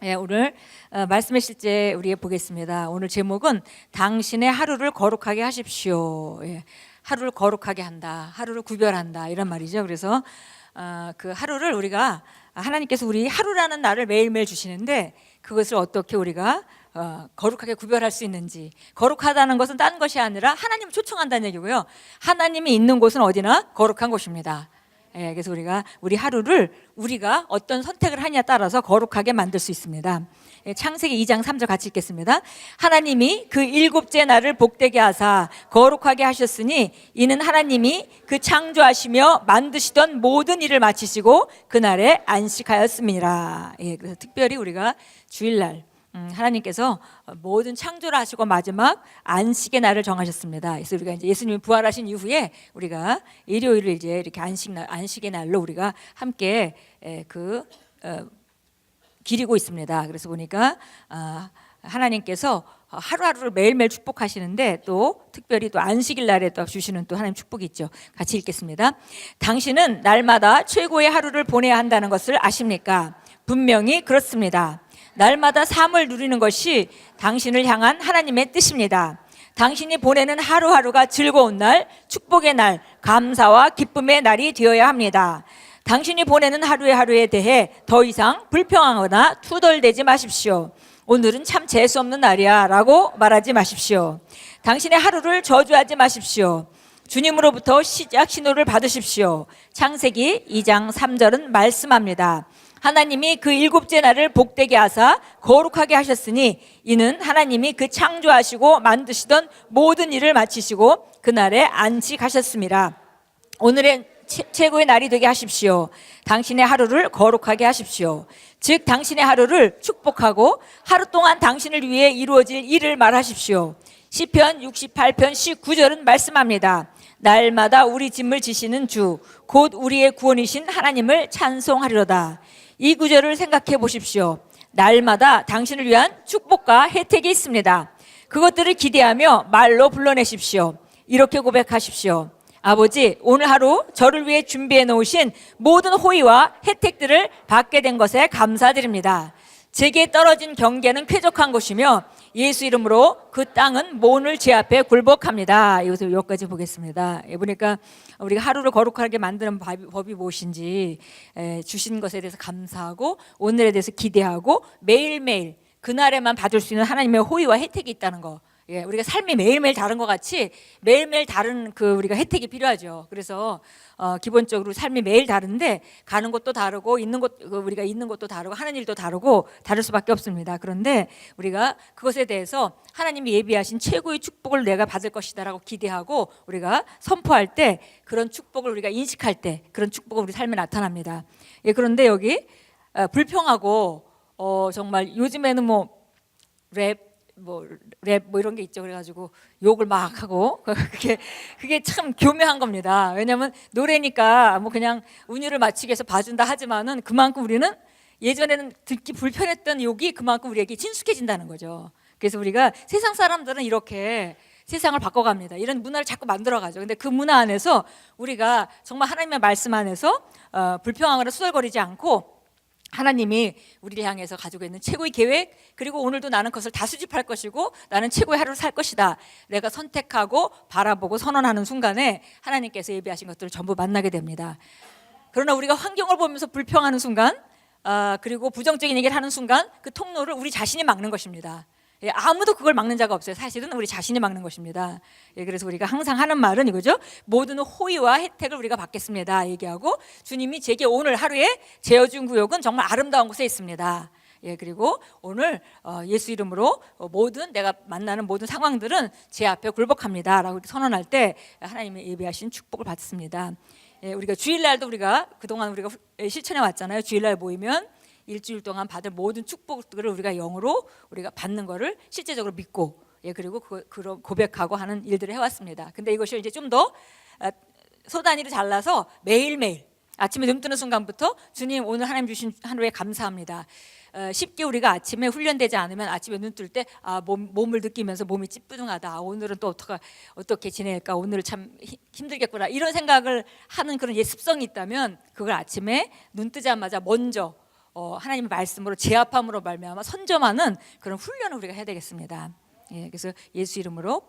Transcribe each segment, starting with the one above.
오늘 말씀의 실제 우리 보겠습니다. 오늘 제목은 당신의 하루를 거룩하게 하십시오. 하루를 거룩하게 한다, 하루를 구별한다 이런 말이죠. 그래서 그 하루를 우리가 하나님께서 우리 하루라는 날을 매일매일 주시는데 그것을 어떻게 우리가 거룩하게 구별할 수 있는지. 거룩하다는 것은 딴 것이 아니라 하나님을 초청한다는 얘기고요. 하나님이 있는 곳은 어디나 거룩한 곳입니다. 그래서 우리 하루를 우리가 어떤 선택을 하냐에 따라서 거룩하게 만들 수 있습니다. 창세기 2장 3절 같이 읽겠습니다. 하나님이 그 일곱째 날을 복되게 하사 거룩하게 하셨으니 이는 하나님이 그 창조하시며 만드시던 모든 일을 마치시고 그날에 안식하였습니다. 그래서 특별히 우리가 주일날 하나님께서 모든 창조를 하시고 마지막 안식의 날을 정하셨습니다. 그래서 우리가 이제 예수님이 부활하신 이후에 우리가 일요일을 이제 이렇게 안식의 날로 우리가 함께 기리고 있습니다. 그래서 보니까 하나님께서 하루하루를 매일매일 축복하시는데 또 특별히 또 안식일 날에 또 주시는 또 하나님 축복이 있죠. 같이 읽겠습니다. 당신은 날마다 최고의 하루를 보내야 한다는 것을 아십니까? 분명히 그렇습니다. 날마다 삶을 누리는 것이 당신을 향한 하나님의 뜻입니다. 당신이 보내는 하루하루가 즐거운 날, 축복의 날, 감사와 기쁨의 날이 되어야 합니다. 당신이 보내는 하루에 대해 더 이상 불평하거나 투덜대지 마십시오. 오늘은 참 재수없는 날이야 라고 말하지 마십시오. 당신의 하루를 저주하지 마십시오. 주님으로부터 시작 신호를 받으십시오. 창세기 2장 3절은 말씀합니다. 하나님이 그 일곱째 날을 복되게 하사 거룩하게 하셨으니 이는 하나님이 그 창조하시고 만드시던 모든 일을 마치시고 그날에 안식하셨습니다. 오늘의 최고의 날이 되게 하십시오. 당신의 하루를 거룩하게 하십시오. 즉 당신의 하루를 축복하고 하루 동안 당신을 위해 이루어질 일을 말하십시오. 시편 68편 19절은 말씀합니다. 날마다 우리 짐을 지시는 주 곧 우리의 구원이신 하나님을 찬송하리로다. 이 구절을 생각해 보십시오. 날마다 당신을 위한 축복과 혜택이 있습니다. 그것들을 기대하며 말로 불러내십시오. 이렇게 고백하십시오. 아버지, 오늘 하루 저를 위해 준비해 놓으신 모든 호의와 혜택들을 받게 된 것에 감사드립니다. 제게 떨어진 경계는 쾌적한 곳이며 예수 이름으로 그 땅은 오늘 제 앞에 굴복합니다. 여기까지 보겠습니다. 보니까 우리가 하루를 거룩하게 만드는 법이 무엇인지 주신 것에 대해서 감사하고 오늘에 대해서 기대하고 매일매일 그날에만 받을 수 있는 하나님의 호의와 혜택이 있다는 거. 우리가 삶이 매일매일 다른 것 같이 매일매일 다른 우리가 혜택이 필요하죠. 그래서 기본적으로 삶이 매일 다른데 가는 곳도 다르고 우리가 있는 곳도 다르고 하는 일도 다르고 다를 수밖에 없습니다. 그런데 우리가 그것에 대해서 하나님이 예비하신 최고의 축복을 내가 받을 것이다라고 기대하고 우리가 선포할 때 그런 축복을 우리가 인식할 때 그런 축복은 우리 삶에 나타납니다. 그런데 여기 불평하고 정말 요즘에는 랩 이런 게 있죠. 그래가지고 욕을 막 하고 그게 참 교묘한 겁니다. 왜냐하면 노래니까 그냥 운율을 맞추기 위해서 봐준다 하지만은 그만큼 우리는 예전에는 듣기 불편했던 욕이 그만큼 우리에게 친숙해진다는 거죠. 그래서 우리가 세상 사람들은 이렇게 세상을 바꿔갑니다. 이런 문화를 자꾸 만들어가죠. 근데 그 문화 안에서 우리가 정말 하나님의 말씀 안에서 불평하거나 수설거리지 않고 하나님이 우리를 향해서 가지고 있는 최고의 계획, 그리고 오늘도 나는 그것을 다 수집할 것이고 나는 최고의 하루를 살 것이다. 내가 선택하고 바라보고 선언하는 순간에 하나님께서 예비하신 것들을 전부 만나게 됩니다. 그러나 우리가 환경을 보면서 불평하는 순간 그리고 부정적인 얘기를 하는 순간 그 통로를 우리 자신이 막는 것입니다. 아무도 그걸 막는 자가 없어요. 사실은 우리 자신이 막는 것입니다. 그래서 우리가 항상 하는 말은 이거죠. 모든 호의와 혜택을 우리가 받겠습니다 얘기하고 주님이 제게 오늘 하루에 제어준 구역은 정말 아름다운 곳에 있습니다. 그리고 오늘 예수 이름으로 내가 만나는 모든 상황들은 제 앞에 굴복합니다 라고 선언할 때 하나님의 예비하신 축복을 받습니다. 우리가 주일날도 우리가 그동안 우리가 실천해 왔잖아요. 주일날 모이면 일주일 동안 받을 모든 축복들을 우리가 영으로 우리가 받는 거를 실제적으로 믿고 그리고 그런 고백하고 하는 일들을 해왔습니다. 근데 이것을 이제 좀 더 소단위로 잘라서 매일매일 아침에 눈 뜨는 순간부터 주님 오늘 하나님 주신 하루에 감사합니다. 쉽게 우리가 아침에 훈련되지 않으면 아침에 눈 뜰 때 몸을 느끼면서 몸이 찌뿌둥하다. 오늘은 또 어떻게 지낼까? 오늘 참 힘들겠구나. 이런 생각을 하는 그런 습성이 있다면 그걸 아침에 눈 뜨자마자 먼저 하나님의 말씀으로 제압함으로 말미암아 선점하는 그런 훈련을 우리가 해야 되겠습니다. 그래서 예수 이름으로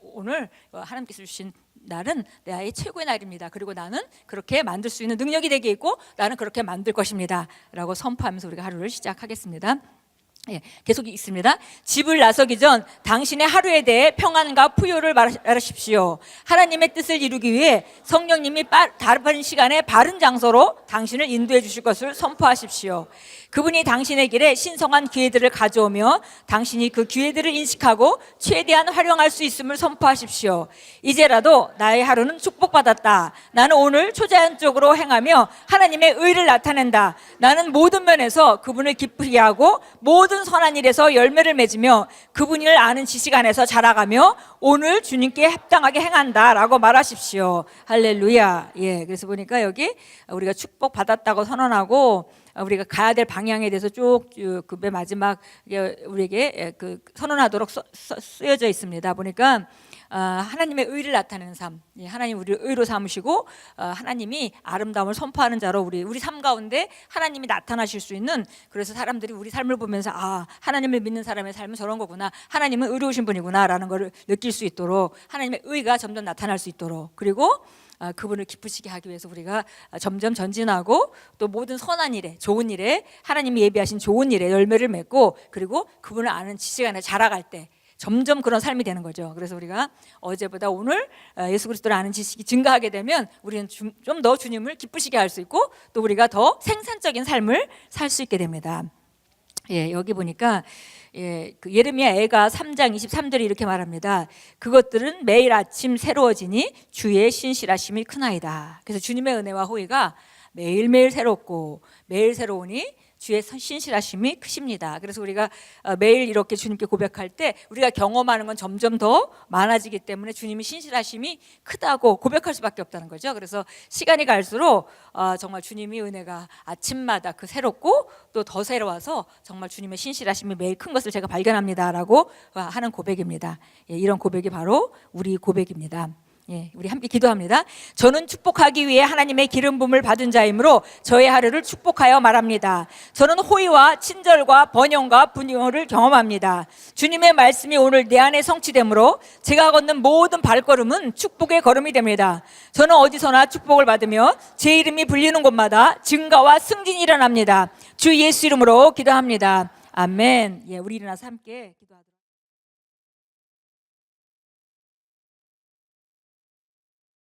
오늘 하나님께서 주신 날은 나의 최고의 날입니다. 그리고 나는 그렇게 만들 수 있는 능력이 되게 있고 나는 그렇게 만들 것입니다 라고 선포하면서 우리가 하루를 시작하겠습니다. 계속 있습니다. 집을 나서기 전 당신의 하루에 대해 평안과 풍요를 말하십시오. 하나님의 뜻을 이루기 위해 성령님이 다른 시간에 바른 장소로 당신을 인도해 주실 것을 선포하십시오. 그분이 당신의 길에 신성한 기회들을 가져오며 당신이 그 기회들을 인식하고 최대한 활용할 수 있음을 선포하십시오. 이제라도 나의 하루는 축복받았다. 나는 오늘 초자연적으로 행하며 하나님의 의를 나타낸다. 나는 모든 면에서 그분을 기쁘게 하고 모든 선한 일에서 열매를 맺으며 그분을 아는 지식 안에서 자라가며 오늘 주님께 합당하게 행한다 라고 말하십시오. 할렐루야. 그래서 보니까 여기 우리가 축복받았다고 선언하고 우리가 가야 될 방향에 대해서 쭉 그 맨 마지막 우리에게 그 선언하도록 쓰여져 있습니다. 보니까 하나님의 의를 나타내는 삶, 하나님 우리를 의로 삼으시고 하나님이 아름다움을 선포하는 자로 우리 삶 가운데 하나님이 나타나실 수 있는, 그래서 사람들이 우리 삶을 보면서 하나님을 믿는 사람의 삶은 저런 거구나, 하나님은 의로우신 분이구나 라는 것을 느낄 수 있도록 하나님의 의가 점점 나타날 수 있도록, 그리고 그분을 기쁘시게 하기 위해서 우리가 점점 전진하고 또 모든 선한 일에, 좋은 일에, 하나님이 예비하신 좋은 일에 열매를 맺고, 그리고 그분을 아는 지식 안에 자라갈 때 점점 그런 삶이 되는 거죠. 그래서 우리가 어제보다 오늘 예수 그리스도를 아는 지식이 증가하게 되면 우리는 좀 더 주님을 기쁘시게 할 수 있고 또 우리가 더 생산적인 삶을 살 수 있게 됩니다. 여기 보니까 그 예레미야 애가 3장 23절에 이렇게 말합니다. 그것들은 매일 아침 새로워지니 주의 신실하심이 크나이다. 그래서 주님의 은혜와 호의가 매일매일 새롭고 매일 새로우니 주의 신실하심이 크십니다. 그래서 우리가 매일 이렇게 주님께 고백할 때 우리가 경험하는 건 점점 더 많아지기 때문에 주님의 신실하심이 크다고 고백할 수밖에 없다는 거죠. 그래서 시간이 갈수록 정말 주님의 은혜가 아침마다 새롭고 또 더 새로워서 정말 주님의 신실하심이 매일 큰 것을 제가 발견합니다라고 하는 고백입니다. 이런 고백이 바로 우리 고백입니다. 우리 함께 기도합니다. 저는 축복하기 위해 하나님의 기름 부음을 받은 자이므로 저의 하루를 축복하여 말합니다. 저는 호의와 친절과 번영과 분효를 경험합니다. 주님의 말씀이 오늘 내 안에 성취되므로 제가 걷는 모든 발걸음은 축복의 걸음이 됩니다. 저는 어디서나 축복을 받으며 제 이름이 불리는 곳마다 증가와 승진이 일어납니다. 주 예수 이름으로 기도합니다. 아멘. 우리 일어나서 함께 기도하도록.